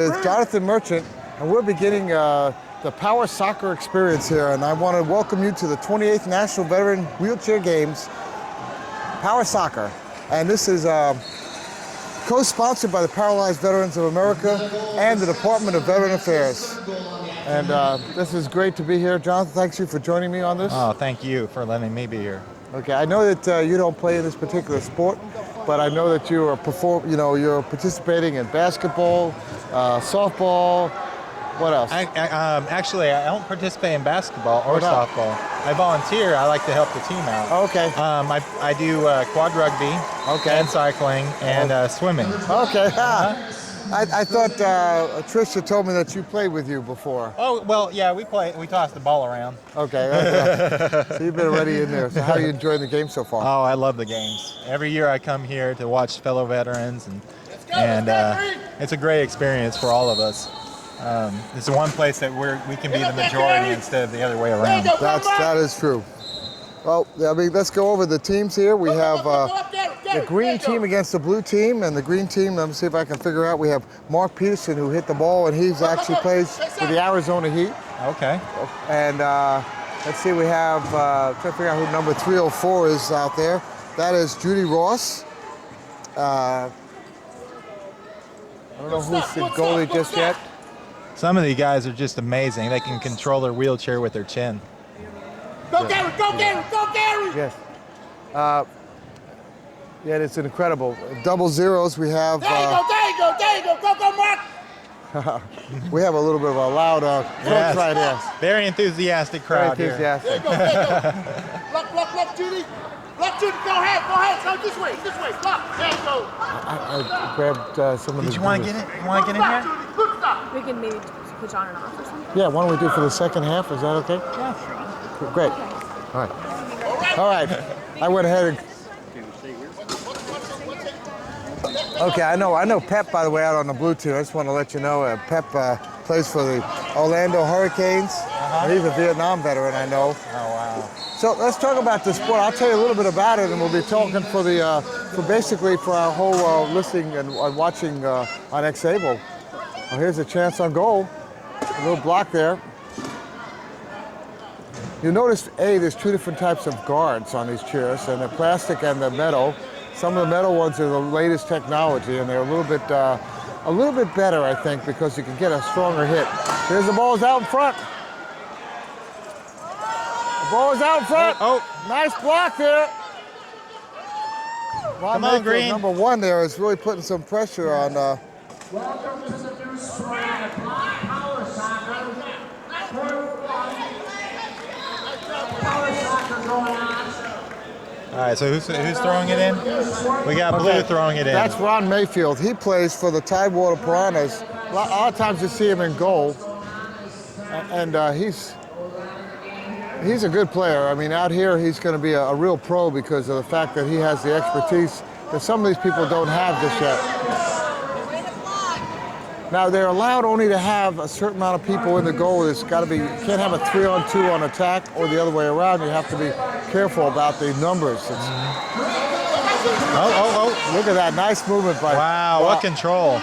It's Jonathan Merchant, and we're beginning the Power Soccer experience here, and I want to welcome you to the 28th National Veteran Wheelchair Games, Power Soccer. And this is co-sponsored by the Paralyzed Veterans of America and the Department of Veteran Affairs. And this is great to be here. Jonathan, thanks you for joining me on this. Oh, thank you for letting me be here. Okay, I know that you don't play in this particular sport, but I know that you are you're participating in basketball, softball. What else? Actually, I don't participate in basketball or softball. I volunteer. I like to help the team out. Okay. I do quad rugby, and cycling, and swimming. Okay. I thought Tricia told me that you played with you before. Oh, well, yeah, we toss the ball around. Okay. So you've been already in there. So how are you enjoying the game so far? Oh, I love the games. Every year I come here to watch fellow veterans, and it's a great experience for all of us. It's the one place that we can be the majority instead of the other way around. That is true. Well, I mean, let's go over the teams here. We have the green team against the blue team, and the green team, let me see if I can figure out, we have Mark Peterson who hit the ball, and he's actually plays for the Arizona Heat. Okay. And let's see, we have, trying to figure out who number 304 is out there. That is Judy Ross. I don't know who's the goalie just yet. Some of these guys are just amazing. They can control their wheelchair with their chin. Go Gary, go Gary, go Gary! Yes. Yeah, it's incredible. Double zeros, we have... There you go, go Mark! We have a little bit of a loud crowd right here. Very enthusiastic crowd Very enthusiastic. Here. There you go. Look, Judy. Look, Judy, go ahead, go this way, look, there you go. I grabbed some of the... Did you want to get in? You want to get in here? Good stuff. We can maybe switch on and off or something. Yeah, why don't we do for the second half? Is that okay? Yeah, sure. Great. Okay. All right. I went ahead and... Okay, I know Pep, by the way, out on the blue team. I just want to let you know, Pep plays for the Orlando Hurricanes. He's a Vietnam veteran, I know. Oh, wow. So let's talk about the sport. I'll tell you a little bit about it, and we'll be talking for our whole listening and watching on Xable. Well, here's a chance on goal. A little block there. You notice, there's two different types of guards on these chairs, and the plastic and the metal. Some of the metal ones are the latest technology, and they're a little bit better, I think, because you can get a stronger hit. Here's the ball's out in front. The ball is out in front. Oh. Nice block there. Come on, Green. Number 1 there is really putting some pressure on. Welcome to the new sport of Power Soccer. Power Soccer going on. All right, so who's throwing it in? We got Blue throwing it in. That's Ron Mayfield. He plays for the Tidewater Piranhas. A lot of times you see him in goal, and he's a good player. I mean, out here he's going to be a real pro because of the fact that he has the expertise that some of these people don't have just yet. Now, they're allowed only to have a certain amount of people in the goal. It's got to be, you can't have a 3-on-2 on attack or the other way around. You have to be careful about the numbers. Look at that, nice movement by... Wow, what control.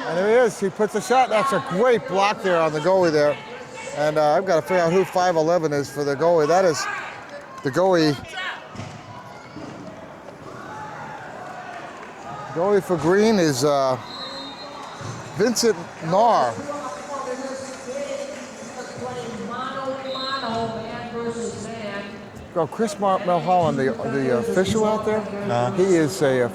And there he is, he puts a shot. That's a great block there on the goalie there. And I've got to figure out who 5'11" is for the goalie. That is the goalie. Goalie for Green is Vincent Nahr. Oh, Chris Mulholland, the official out there, he is the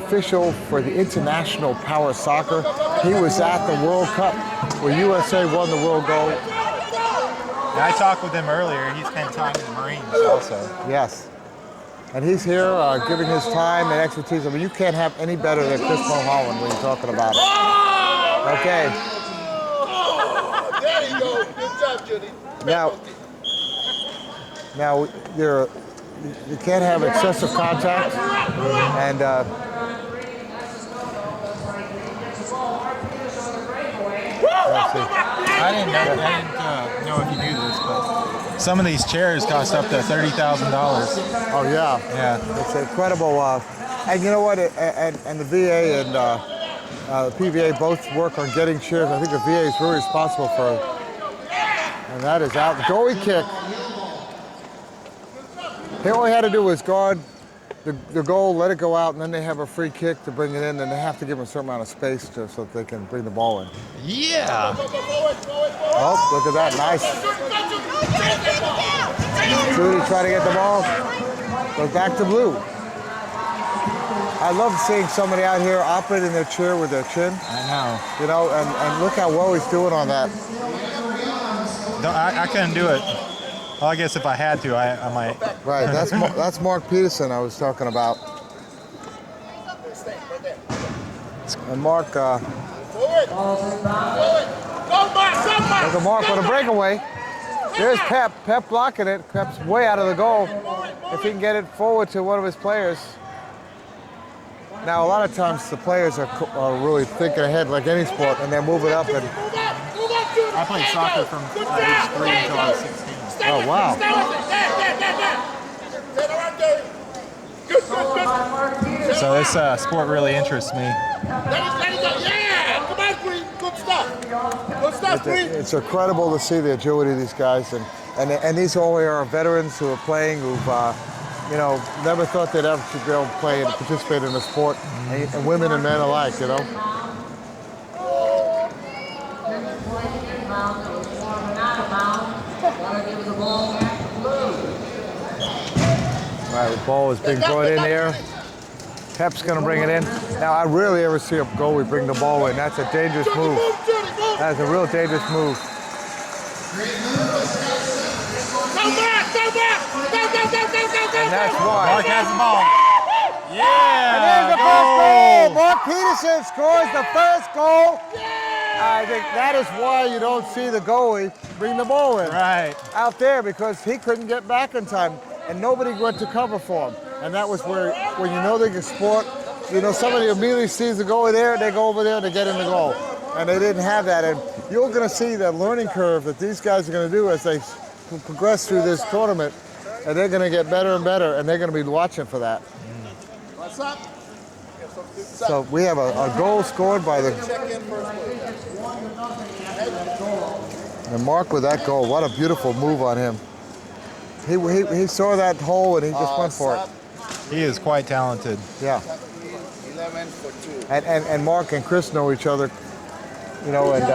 official for the International Power Soccer. He was at the World Cup where USA won the world gold. I talked with him earlier. He spent time in the Marines also. Yes. And he's here giving his time and expertise. I mean, you can't have any better than Chris Mulholland when you're talking about it. Okay. Oh, there you go. Good job, Judy. Now you can't have excessive contact, and let's see. I didn't know if you knew this, but some of these chairs cost up to $30,000. Oh yeah. Yeah. It's incredible. And you know what? And the VA and the PVA both work on getting chairs. I think the VA is really responsible for, and that is out. Goalie kick. All he had to do was guard the goal, let it go out, and then they have a free kick to bring it in, and they have to give them a certain amount of space so that they can bring the ball in. Yeah. Oh, look at that, nice. Judy trying to get the ball, goes back to blue. I love seeing somebody out here operating their chair with their chin. I know. You know, and look how well he's doing on that. No, I couldn't do it. Well, I guess if I had to, I might. Right, that's Mark Peterson I was talking about. And Mark, look at Mark on a breakaway. There's Pep. Pep blocking it. Pep's way out of the goal. If he can get it forward to one of his players. Now, a lot of times the players are really thinking ahead like any sport, and they move it up. And I played soccer from age 3 until I was 16. oh, wow. So this sport really interests me. Yeah, come on, Green. Good stuff. Good stuff, Green. It's incredible to see the agility of these guys, and these only are veterans who are playing, who've never thought they'd ever be able to play and participate in a sport, and women and men alike, you know. All right, the ball is being brought in there. Pep's going to bring it in. Now, I rarely ever see a goalie bring the ball in. That's a dangerous move. That's a real dangerous move. And that's why. Mark has the ball. Yeah. And there's the first goal. Mark Peterson scores the first goal. I think that is why you don't see the goalie bring the ball in. Right. Out there, because he couldn't get back in time, and nobody went to cover for him. And that was where, when you know they can sport, you know, somebody immediately sees the goalie there, they go over there and they get in the goal. And they didn't have that. And you're going to see the learning curve that these guys are going to do as they progress through this tournament, and they're going to get better and better, and they're going to be watching for that. What's up? So we have a goal scored by the... And Mark with that goal, what a beautiful move on him. He saw that hole and he just went for it. He is quite talented. Yeah. 11 for 2. And Mark and Chris know each other, you know, and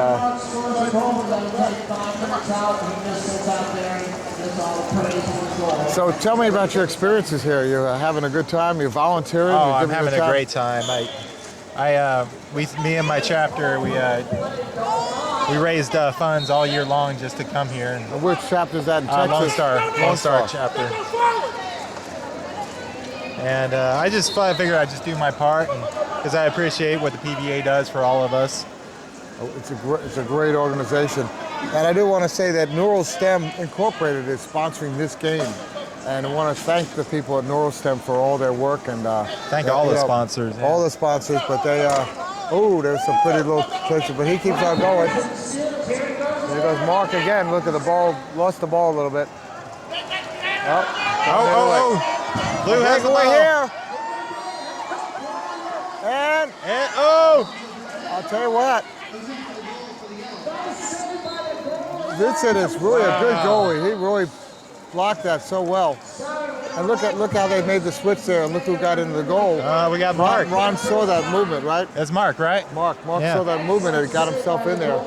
so tell me about your experiences here. You're having a good time. You're volunteering. Oh, you're I'm giving having your a time. great time. Me and my chapter, we raised funds all year long just to come here. And which chapter is that in Texas? Lone Star chapter. And I just figured I'd just do my part, because I appreciate what the PVA does for all of us. It's a great organization. And I do want to say that NeuroSTEM Incorporated is sponsoring this game. And I want to thank the people at NeuroSTEM for all their work. And Thank all the sponsors. Yeah. All the sponsors, but they, there's some pretty little places, but he keeps on going. There goes Mark again. Look at the ball, lost the ball a little bit. Blue has the ball. Here. And I'll tell you what. Vincent is really a good goalie. He really blocked that so well. And look how they made the switch there, and look who got into the goal. We got Mark. Ron saw that movement, right? That's Mark, right? Mark saw that movement and he got himself in there.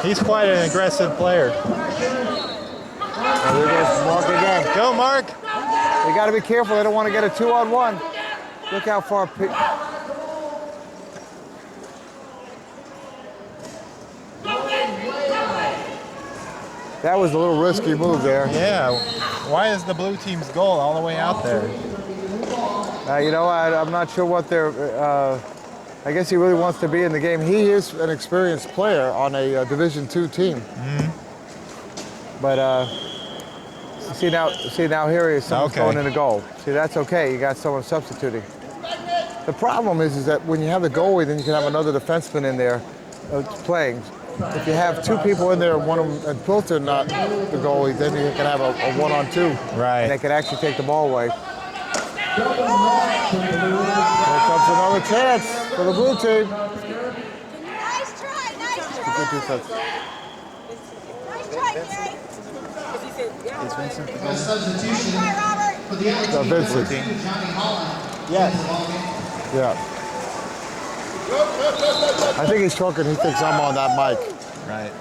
He's quite an aggressive player. And there goes Mark again. Go, Mark. They got to be careful. They don't want to get a 2-on-1. Look how far. That was a little risky move there. Yeah. Why is the blue team's goal all the way out there? I'm not sure what they're. I guess he really wants to be in the game. He is an experienced player on a Division II team. Mm-hmm. But see now here he is. Someone's going in the goal. See, that's okay. You got someone substituting. The problem is that when you have the goalie, then you can have another defenseman in there playing. If you have two people in there, one of them, and both are not the goalie, then you can have a 1-on-2. Right. And they can actually take the ball away. Here comes another chance for the blue team. Nice try, nice try. Good defense. Nice try, Gary. Is Vincent the Nice try, Robert. Vincent. Yes. Yeah. I think he's talking. He thinks I'm on that mic. Right.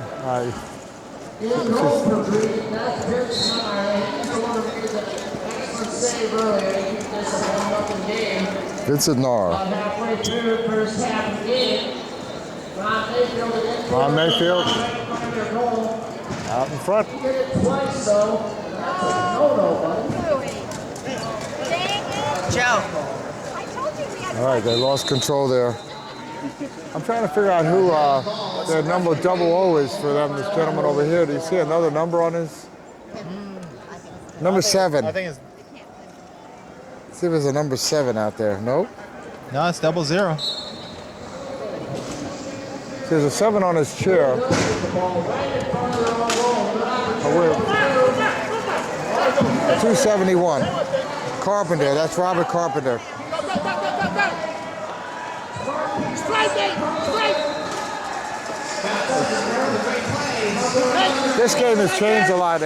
Vincent Narr. Halfway through the first half of the game, Ron Mayfield out in front. did it twice, though. That's a no-no, buddy. Dang it. Joe. I told you we had All right, they lost control there. I'm trying to figure out who their number 00 is for them. This gentleman over here. Do you see another number on his? Number 7. I think it's See if there's a number 7 out there. Nope. no, it's 00. There's a 7 on his chair. Oh, wait. 271. Carpenter. That's Robert Carpenter. This game has changed a lot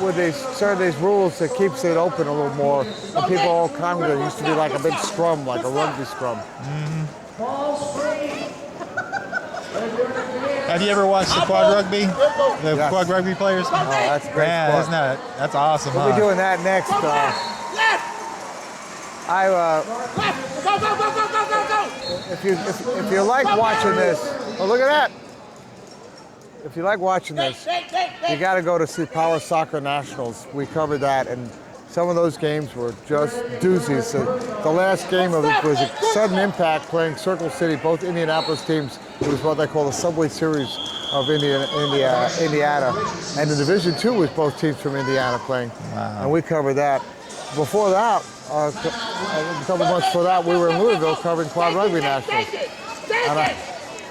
with these rules. It keeps it open a little more. And people all congregate. It used to be like a big scrum, like a rugby scrum. Have you ever watched the quad rugby? The Yes. quad rugby players? Oh, that's a great Yeah, sport. isn't that's awesome, We'll be huh? doing that next. Left. I Left. Go, go, go, go, go, go, go. if you like watching this, oh look at that! If you like watching this, you got to go to see Power Soccer Nationals. We covered that, and some of those games were just doozies. So the last game of it was a sudden impact playing Circle City, both Indianapolis teams. It was what they call the Subway Series of Indiana. And in Division II was both teams from Indiana playing. Wow. And we covered that. Before that, a couple months before that, we were in Louisville covering Quad Rugby Nationals. And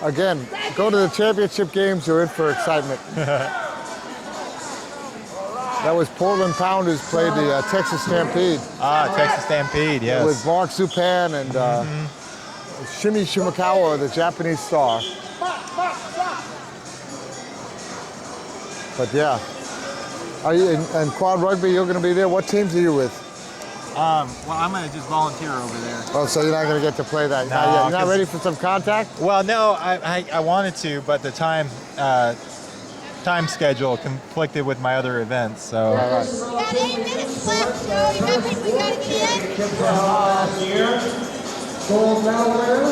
again, go to the championship games, you're in for excitement. That was Portland Pounders played the Texas Stampede Ah, Texas Stampede, yes. with Mark Zupan and Shimi Shimakawa, the Japanese star. But yeah, are you in Quad Rugby? You're going to be there. What teams are you with? Well, I'm going to just volunteer over there. Oh, so you're not going to get to play that? No, Not yet. You're not 'cause- ready for some contact? Well, no, I wanted to, but the time schedule conflicted with my other events, so. We got 8 minutes left, Joe. We got to get in. Gold medal winner,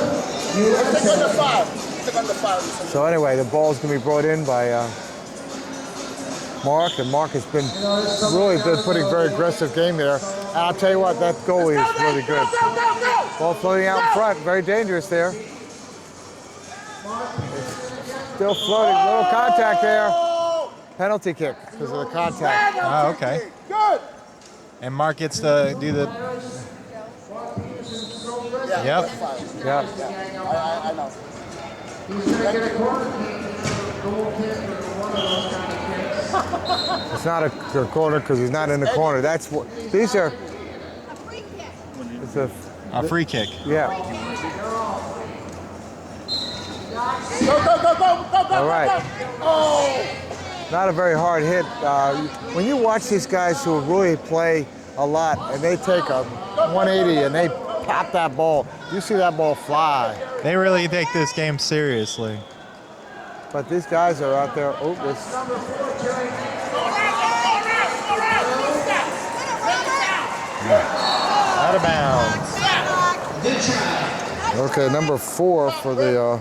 Take under 5. Take under 5. So anyway, the ball's going to be brought in by Mark, and Mark has been really been putting very aggressive game here. And I'll tell you what, that goalie is really good. Go, go, go, go. Ball floating out in front, very dangerous there. Still floating, little contact there. Penalty kick because of the contact. Oh, okay. Good. And Mark gets to do the. Yep. Yeah. I know. It's not a corner because he's not in the corner. That's what these are. A free kick. It's a A free kick. yeah. Go, go, go, go, go, go. All right. Oh. Not a very hard hit. When you watch these guys who really play a lot and they take a 180 and they pop that ball, you see that ball fly. They really take this game seriously. But these guys are out there. Oh, this. Out of bounds. Okay, number 4 for the. Yeah.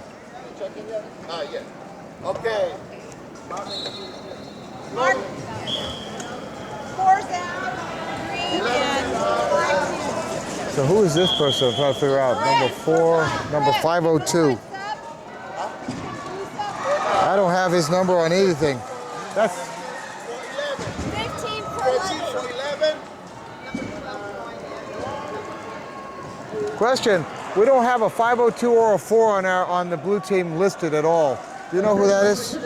Okay. Mark. 4's out. 3 and 5. So who is this person? I'm trying to figure out. Number 4, number 502. I don't have his number on anything. That's 15 for 14 11. for 11. question. We don't have a 502 or a 4 on the blue team listed at all. Do you know who that is?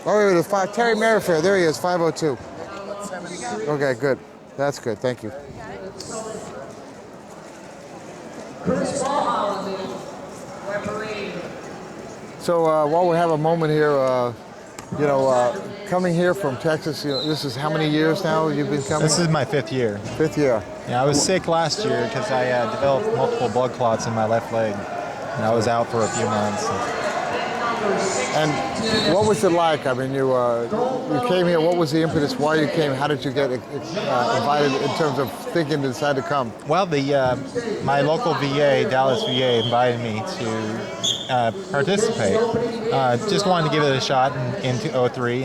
Oh, it was Terry Merrifair. There he is, 502. Okay, good. That's good. Thank you. Chris Ballhauer, the referee. So while we have a moment here, coming here from Texas, this is how many years now you've been coming? This is my 5th year. 5th year. Yeah, I was sick last year because I developed multiple blood clots in my left leg, and I was out for a few months. And what was it like? I mean, you came here. What was the impetus? Why you came? How did you get invited in terms of thinking to decide to come? Well, my local VA, Dallas VA, invited me to participate. Just wanted to give it a shot in 2003.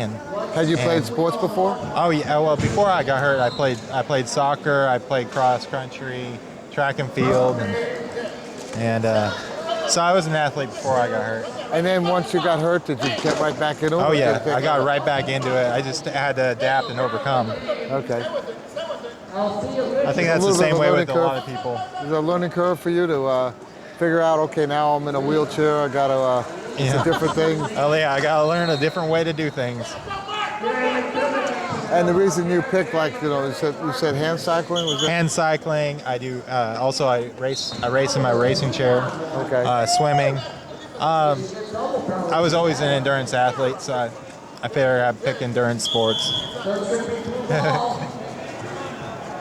Had you played sports before? Oh yeah. Well, before I got hurt, I played soccer. I played cross country, track and field, and so I was an athlete before I got hurt. And then once you got hurt, did you get right back into it? Oh yeah, I got right back into it. I just had to adapt and overcome. Okay. I think that's the same way with a lot of people. Is there a learning curve for you to figure out, okay, now I'm in a wheelchair, I got to, it's a different thing? Oh yeah, I got to learn a different way to do things. And the reason you picked, you said hand cycling? Was it? Hand cycling, I do, also I race in my racing chair. Okay. Swimming. I was always an endurance athlete, so I figured I'd pick endurance sports.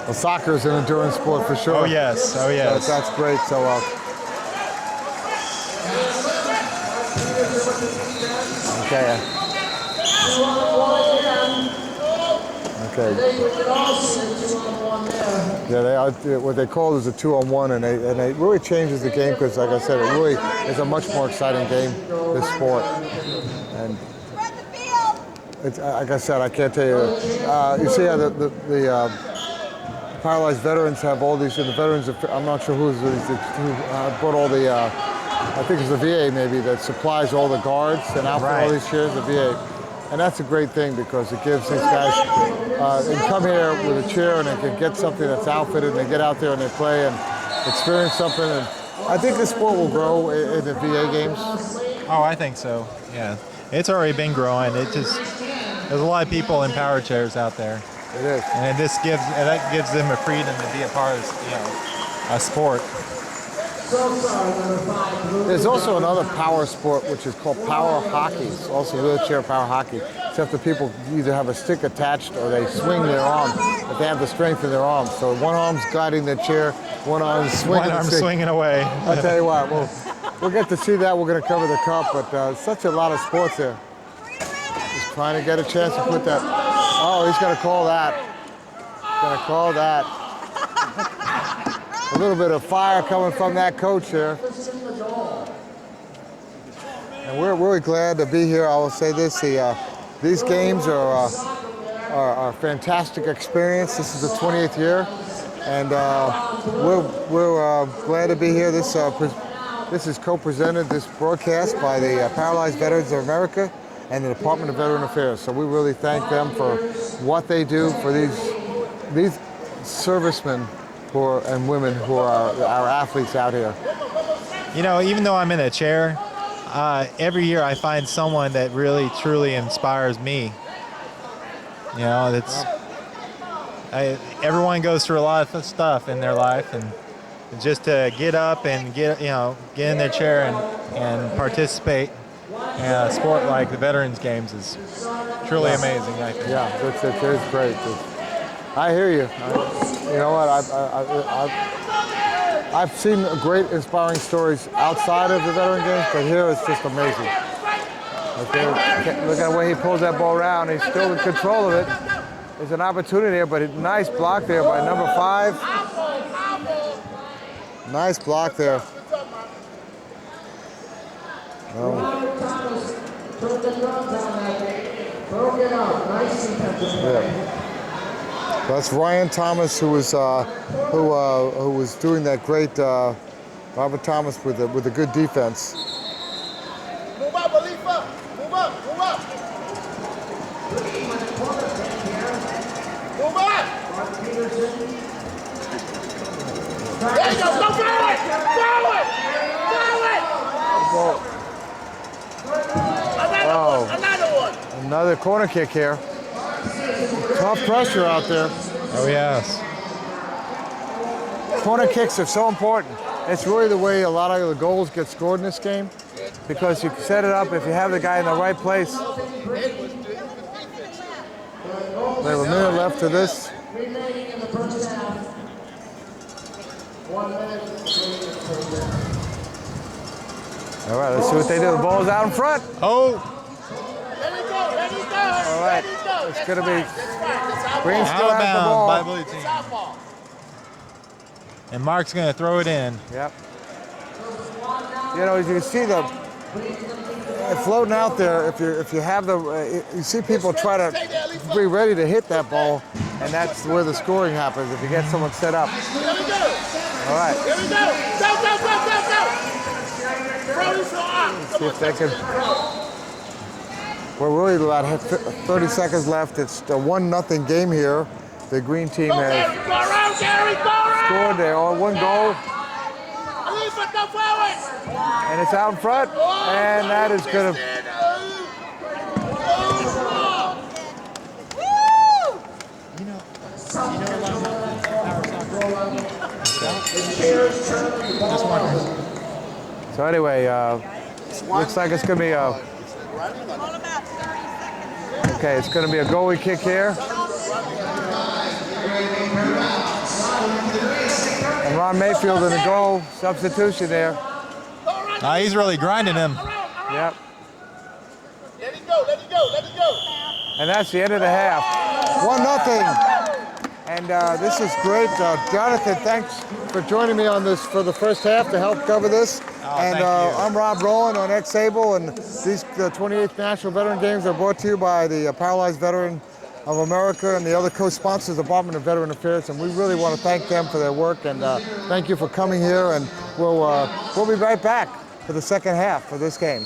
Well, soccer is an endurance sport for sure. Oh yes. That's great. So, okay. Okay. Yeah, they are, what they call is a 2-on-1, and it really changes the game because, like I said, it really is a much more exciting game, this sport. And it's, like I said, I can't tell you. You see how the paralyzed veterans have all these, and the veterans, I'm not sure who brought all the, I think it's the VA maybe, that supplies all the guards and outfit all these chairs, the VA. And that's a great thing because it gives these guys, they come here with a chair and they can get something that's outfitted and they get out there and they play and experience something. And I think this sport will grow in the VA games. Oh, I think so, yeah. It's already been growing. There's a lot of people in power chairs out there. It is. And that gives them a freedom to be a part of, a sport. There's also another power sport which is called power hockey. It's also wheelchair power hockey. Except the people either have a stick attached or they swing their arm, but they have the strength in their arms. So one arm's guiding the chair, one arm's swinging. One arm swinging away. I'll tell you what, we'll get to see that. We're going to cover the cup, but such a lot of sports there. Just trying to get a chance to put that. Oh, he's going to call that. Going to call that. A little bit of fire coming from that coach there. And we're really glad to be here. I will say this, these games are a fantastic experience. This is the 20th year, and we're glad to be here. This is co-presented, this broadcast, by the Paralyzed Veterans of America and the Department of Veteran Affairs. So we really thank them for what they do for these servicemen and women who are our athletes out here. Even though I'm in a chair, every year I find someone that really, truly inspires me. Everyone goes through a lot of stuff in their life, and just to get up and get in their chair and participate in a sport like the Veterans Games is truly amazing, I think. Yeah, it's great. I hear you. You know what? I've seen great, inspiring stories outside of the Veteran Games, but here it's just amazing. Okay, look at the way he pulls that ball around. He's still in control of it. There's an opportunity there, but a nice block there by number 5. Nice block there. That's Ryan Thomas, who was doing that great Robert Thomas with a good defense. Move up, Alifa. Move up. Move up. Move up. There you go. Go forward. Forward. Forward. Another one. Another corner kick here. Tough pressure out there. Oh, yes. corner kicks are so important. It's really the way a lot of the goals get scored in this game, because you can set it up if you have the guy in the right place. We have a minute left to this. Remaining in the first half. 1 minute. All right, let's see what they do. The ball's out in front. Oh, Let it go, let it go. All right, Let it go. it's That's gonna be fine, that's fine. That's our Green ball. still has the outbound ball. by blue It's team. our ball. And Mark's going to throw it in. Yep. You know, as you can see the floating out there. If you have the, you see people try to be ready to hit that ball, and that's where the scoring happens. If you get someone set up. Here we go. All right. Here we go. Go, go, go, go, go. Throw this on. See if they can. We're really about 30 seconds left. It's a 1-0 game here. The green team Go, has Gary, go around, Gary, go around. scored. They're on 1 goal, Alifa, go forward. and it's out in front. And that is going to. So anyway, looks like it's going to be a. Okay, it's going to be a goalie kick here. And Ron Mayfield in the goal, substitution there. He's really grinding him. Yep. Let it go, let it go, let it go. And that's the end of the half. 1-0. And this is great. Jonathan, thanks for joining me on this for the first half to help cover this. Thank you. I'm Rob Rowland on X-Able, and these the 28th National Veteran Games are brought to you by the Paralyzed Veteran of America and the other co-sponsors, Department of Veteran Affairs, and we really want to thank them for their work, and thank you for coming here, and we'll be right back for the second half of this game.